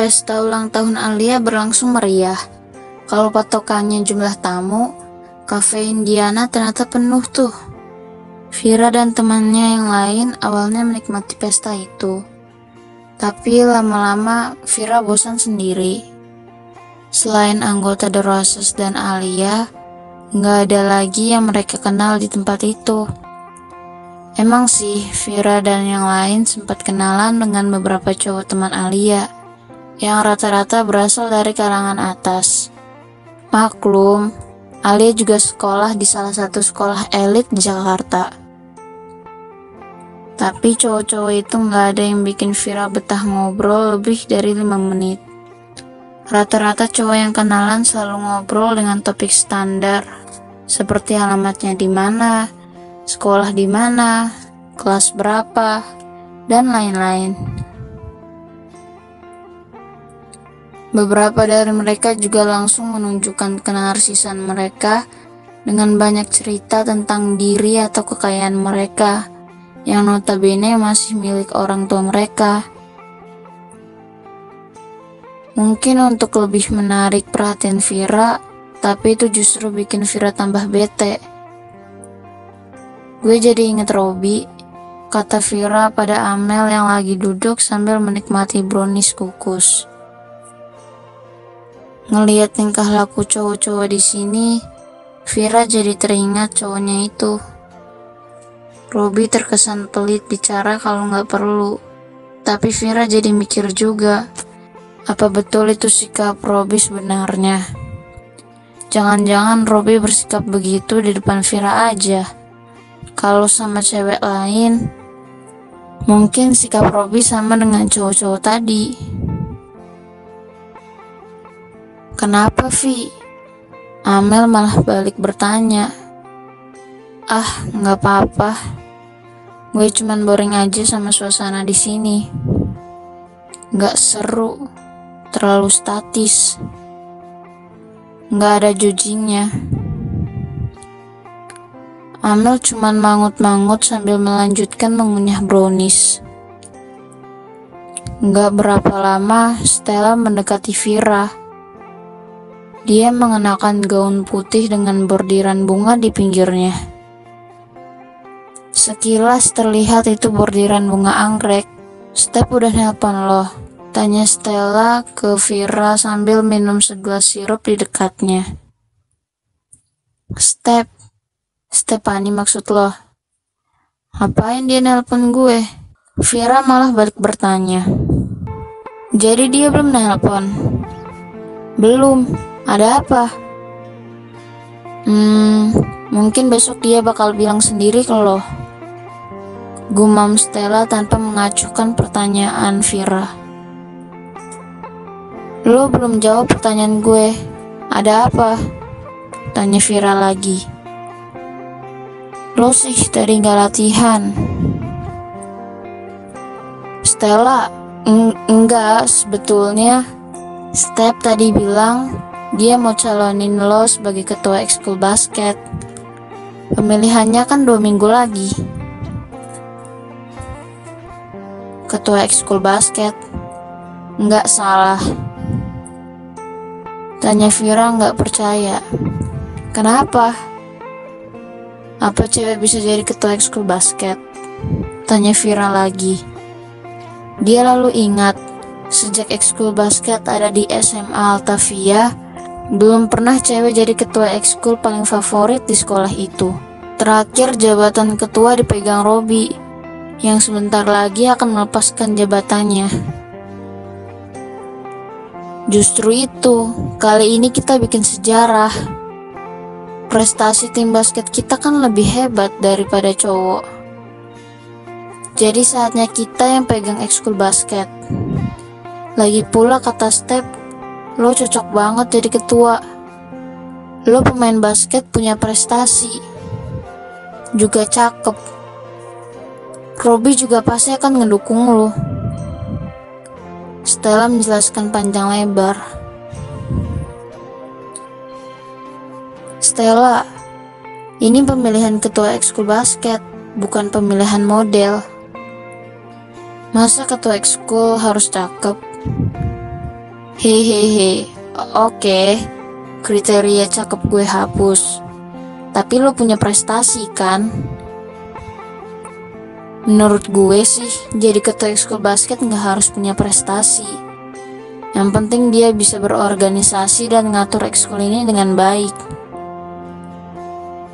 Pesta ulang tahun Alia berlangsung meriah. Kalau patokannya jumlah tamu, Cafe Indiana ternyata penuh tuh. Vira dan temannya yang lain awalnya menikmati pesta itu. Tapi lama-lama Vira bosan sendiri. Selain anggota The Roses dan Alia, nggak ada lagi yang mereka kenal di tempat itu. Emang sih, Vira dan yang lain sempat kenalan dengan beberapa cowok teman Alia, yang rata-rata berasal dari kalangan atas. Maklum, Alia juga sekolah di salah satu sekolah elit di Jakarta. Tapi cowok-cowok itu nggak ada yang bikin Vira betah ngobrol lebih dari 5 menit. Rata-rata cowok yang kenalan selalu ngobrol dengan topik standar, seperti alamatnya di mana, sekolah di mana, kelas berapa, dan lain-lain. Beberapa dari mereka juga langsung menunjukkan kenarsisan mereka dengan banyak cerita tentang diri atau kekayaan mereka, yang notabene masih milik orang tua mereka. Mungkin untuk lebih menarik perhatian Vira, tapi itu justru bikin Vira tambah bete. Gue jadi inget Robby, kata Vira pada Amel yang lagi duduk sambil menikmati brownies kukus. Ngeliat tingkah laku cowok-cowok di sini, Vira jadi teringat cowoknya itu. Robby terkesan pelit bicara kalau nggak perlu, tapi Vira jadi mikir juga, apa betul itu sikap Robby sebenarnya? Jangan-jangan Robby bersikap begitu di depan Vira aja. Kalau sama cewek lain, mungkin sikap Robby sama dengan cowok-cowok tadi. Kenapa, Vi? Amel malah balik bertanya. Ah, nggak apa-apa. Gue cuman boring aja sama suasana di sini. Nggak seru, terlalu statis. Nggak ada judgingnya. Amel cuman mangut-mangut sambil melanjutkan mengunyah brownies. Nggak berapa lama, Stella mendekati Vira. Dia mengenakan gaun putih dengan bordiran bunga di pinggirnya. Sekilas terlihat itu bordiran bunga anggrek. Step udah nelpon loh, tanya Stella ke Vira sambil minum segelas sirup di dekatnya. Stefani maksud lo? Apain dia nelpon gue? Vira malah balik bertanya. Jadi dia belum nelpon? Belum. Ada apa? Mungkin besok dia bakal bilang sendiri ke lo. Gumam Stella tanpa mengacuhkan pertanyaan Vira. Lo belum jawab pertanyaan gue. Ada apa? Tanya Vira lagi. Lo sih tadi gak latihan. Stella, enggak, sebetulnya Step tadi bilang dia mau calonin lo sebagai ketua ekskul basket. Pemilihannya kan 2 minggu lagi. Ketua ekskul basket? Enggak salah. Tanya Vira nggak percaya. Kenapa? Apa cewek bisa jadi ketua ekskul basket? Tanya Vira lagi. Dia lalu ingat, sejak ekskul basket ada di SMA Altavia, belum pernah cewek jadi ketua ekskul paling favorit di sekolah itu. Terakhir jabatan ketua dipegang Robby, yang sebentar lagi akan melepaskan jabatannya. Justru itu, kali ini kita bikin sejarah. Prestasi tim basket kita kan lebih hebat daripada cowok. Jadi saatnya kita yang pegang ekskul basket. Lagi pula kata Step, lo cocok banget jadi ketua. Lo pemain basket punya prestasi, juga cakep. Robby juga pasti akan ngedukung lo. Stella menjelaskan panjang lebar. Stella, ini pemilihan ketua ekskul basket, bukan pemilihan model. Masa ketua ekskul harus cakep? Hehehe, oke, kriteria cakep gue hapus. Tapi lo punya prestasi kan? Menurut gue sih, jadi ketua ekskul basket nggak harus punya prestasi. Yang penting dia bisa berorganisasi dan ngatur ekskul ini dengan baik.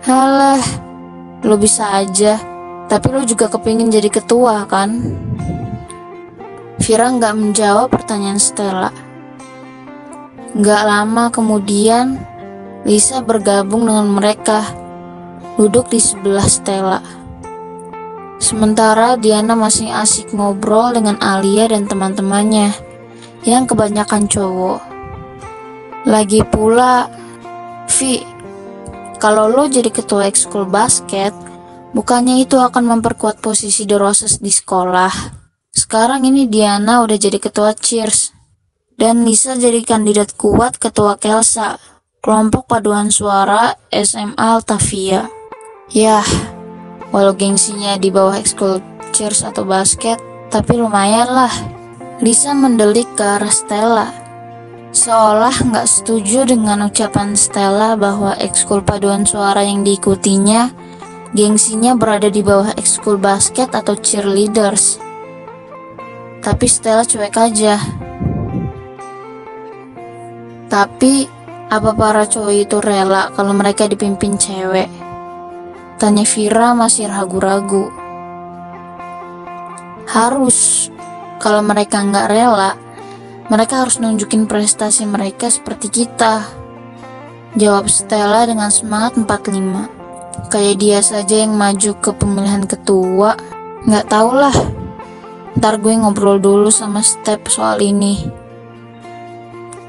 Halah, lo bisa aja, tapi lo juga kepingin jadi ketua kan? Vira nggak menjawab pertanyaan Stella. Nggak lama kemudian, Lisa bergabung dengan mereka, duduk di sebelah Stella. Sementara Diana masih asik ngobrol dengan Alia dan teman-temannya, yang kebanyakan cowok. Lagi pula, Vi, kalau lo jadi ketua ekskul basket, bukannya itu akan memperkuat posisi The Roses di sekolah? Sekarang ini Diana udah jadi ketua cheers, dan Lisa jadi kandidat kuat ketua Kelsa, kelompok paduan suara SMA Altavia. Yah, walau gengsinya di bawah ekskul cheers atau basket, tapi lumayan lah. Lisa mendelik ke arah Stella, seolah nggak setuju dengan ucapan Stella bahwa ekskul paduan suara yang diikutinya, gengsinya berada di bawah ekskul basket atau cheerleaders. Tapi Stella cuek aja. Tapi, apa para cowok itu rela kalau mereka dipimpin cewek? Tanya Vira masih ragu-ragu. Harus, kalau mereka nggak rela, mereka harus nunjukin prestasi mereka seperti kita. Jawab Stella dengan semangat 45. Kayak dia saja yang maju ke pemilihan ketua. Nggak tahulah. Ntar gue ngobrol dulu sama Step soal ini.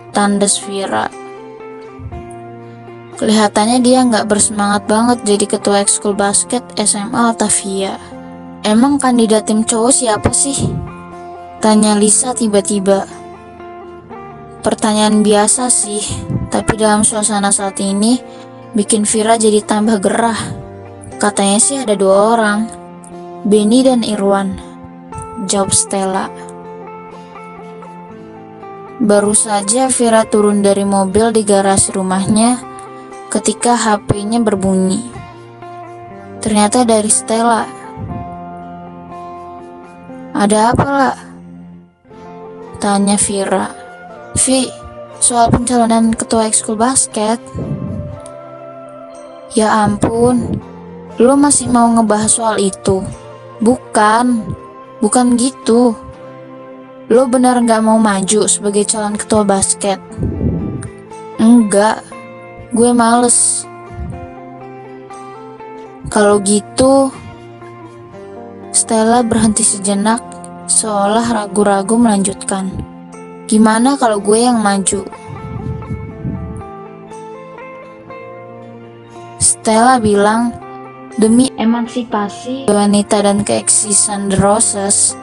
Tandas Vira. Kelihatannya dia nggak bersemangat banget jadi ketua ekskul basket SMA Altavia. Emang kandidat tim cowok siapa sih? Tanya Lisa tiba-tiba. Pertanyaan biasa sih, tapi dalam suasana saat ini bikin Vira jadi tambah gerah. Katanya sih ada 2 orang, Benny dan Irwan. Jawab Stella. Baru saja Vira turun dari mobil di garasi rumahnya ketika HP-nya berbunyi. Ternyata dari Stella. Ada apa lah? Tanya Vira. Vi, soal pencalonan ketua ekskul basket. Ya ampun, lo masih mau ngebahas soal itu? Bukan gitu. Lo benar gak mau maju sebagai calon ketua basket? Enggak, gue males. Kalau gitu, Stella berhenti sejenak, seolah ragu-ragu melanjutkan. Gimana kalau gue yang maju? Stella bilang, demi emansipasi wanita dan keeksisan The Roses,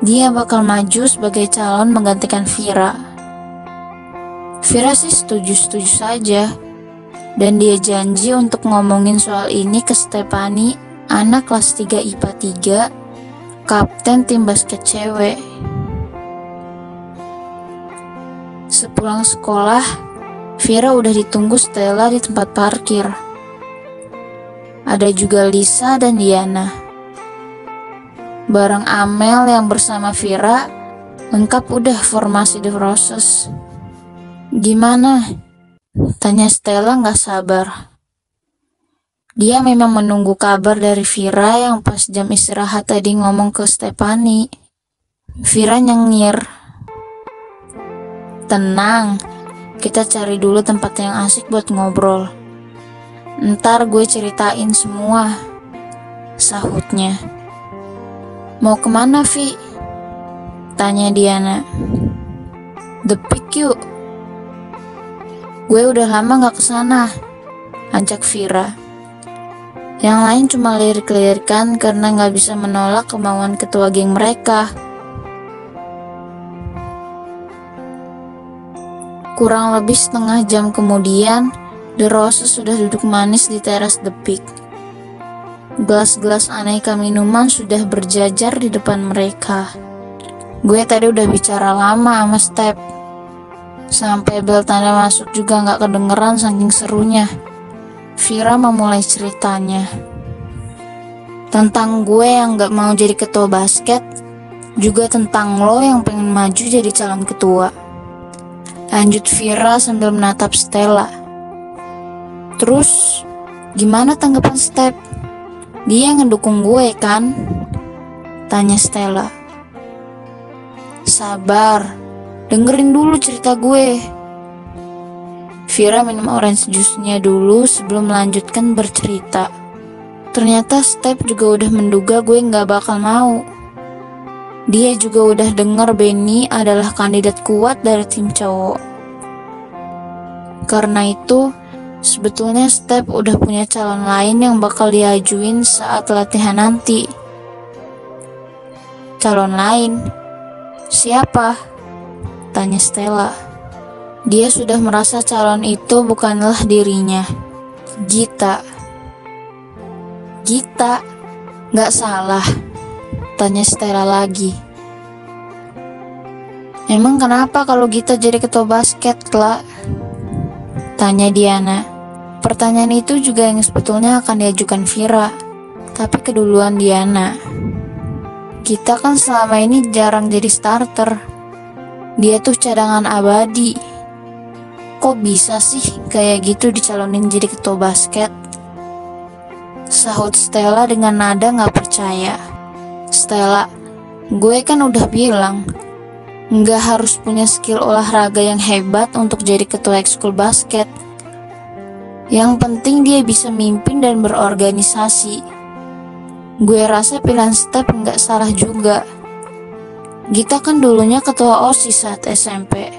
dia bakal maju sebagai calon menggantikan Vira. Vira sih setuju-setuju saja, dan dia janji untuk ngomongin soal ini ke Stefani, anak kelas 3 IPA 3, kapten tim basket cewek. Sepulang sekolah, Vira udah ditunggu Stella di tempat parkir. Ada juga Lisa dan Diana. Bareng Amel yang bersama Vira, lengkap udah formasi The Roses. Gimana? Tanya Stella gak sabar. Dia memang menunggu kabar dari Vira yang pas jam istirahat tadi ngomong ke Stefani. Vira nyengir. Tenang, kita cari dulu tempat yang asik buat ngobrol. Ntar gue ceritain semua, sahutnya. Mau kemana, Vi? Tanya Diana. The Peak yuk. Gue udah lama gak kesana, ajak Vira. Yang lain cuma lirik-lirikan karena gak bisa menolak kemauan ketua geng mereka. Kurang lebih setengah jam kemudian, The Roses sudah duduk manis di teras The Peak. Gelas-gelas aneka minuman sudah berjajar di depan mereka. Gue tadi udah bicara lama sama Step. Sampai bel tanda masuk juga nggak kedengeran saking serunya. Vira memulai ceritanya. Tentang gue yang nggak mau jadi ketua basket, juga tentang lo yang pengen maju jadi calon ketua. Lanjut Vira sambil menatap Stella. Terus, gimana tanggapan Step? Dia ngedukung gue kan? Tanya Stella. Sabar, dengerin dulu cerita gue. Vira minum orange juice-nya dulu sebelum melanjutkan bercerita. Ternyata Step juga udah menduga gue gak bakal mau. Dia juga udah denger Benny adalah kandidat kuat dari tim cowok. Karena itu, sebetulnya Step udah punya calon lain yang bakal diajuin saat latihan nanti. Calon lain? Siapa? Tanya Stella. Dia sudah merasa calon itu bukanlah dirinya. Gita. Gita? Gak salah? Tanya Stella lagi. Emang kenapa kalau Gita jadi ketua basket, lah? Tanya Diana. Pertanyaan itu juga yang sebetulnya akan diajukan Vira, tapi keduluan Diana. Gita kan selama ini jarang jadi starter. Dia tuh cadangan abadi. Kok bisa sih kayak gitu dicalonin jadi ketua basket? Sahut Stella dengan nada gak percaya. Stella, gue kan udah bilang, gak harus punya skill olahraga yang hebat untuk jadi ketua ekskul basket. Yang penting dia bisa mimpin dan berorganisasi. Gue rasa pilihan Step gak salah juga. Gita kan dulunya ketua OSIS saat SMP.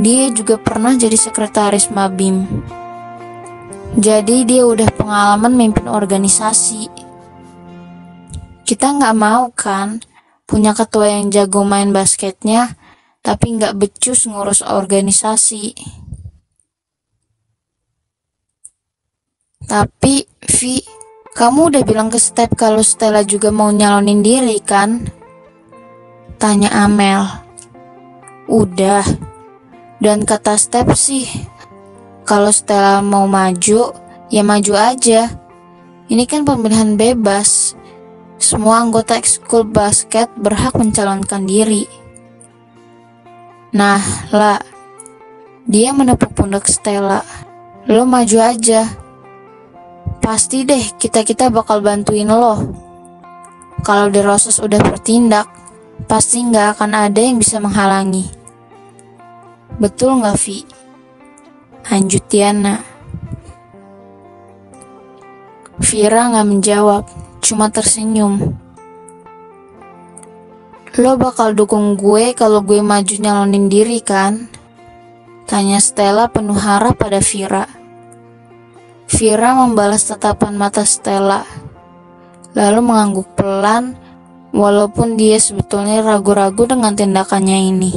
Dia juga pernah jadi sekretaris Mabim. Jadi dia udah pengalaman mimpin organisasi. Kita gak mau kan punya ketua yang jago main basketnya, tapi gak becus ngurus organisasi. Tapi, Vi, kamu udah bilang ke Step kalau Stella juga mau nyalonin diri kan? Tanya Amel. Udah. Dan kata Step sih, kalau Stella mau maju, ya maju aja. Ini kan pemilihan bebas. Semua anggota ekskul basket berhak mencalonkan diri. Nah, lah. Dia menepuk pundak Stella. Lo maju aja. Pasti deh kita bakal bantuin lo. Kalau The Roses udah bertindak, pasti gak akan ada yang bisa menghalangi. Betul gak, Vi? Lanjut Diana. Vira gak menjawab, cuma tersenyum. Lo bakal dukung gue kalau gue maju nyalonin diri kan? Tanya Stella penuh harap pada Vira. Vira membalas tatapan mata Stella, lalu mengangguk pelan, walaupun dia sebetulnya ragu-ragu dengan tindakannya ini.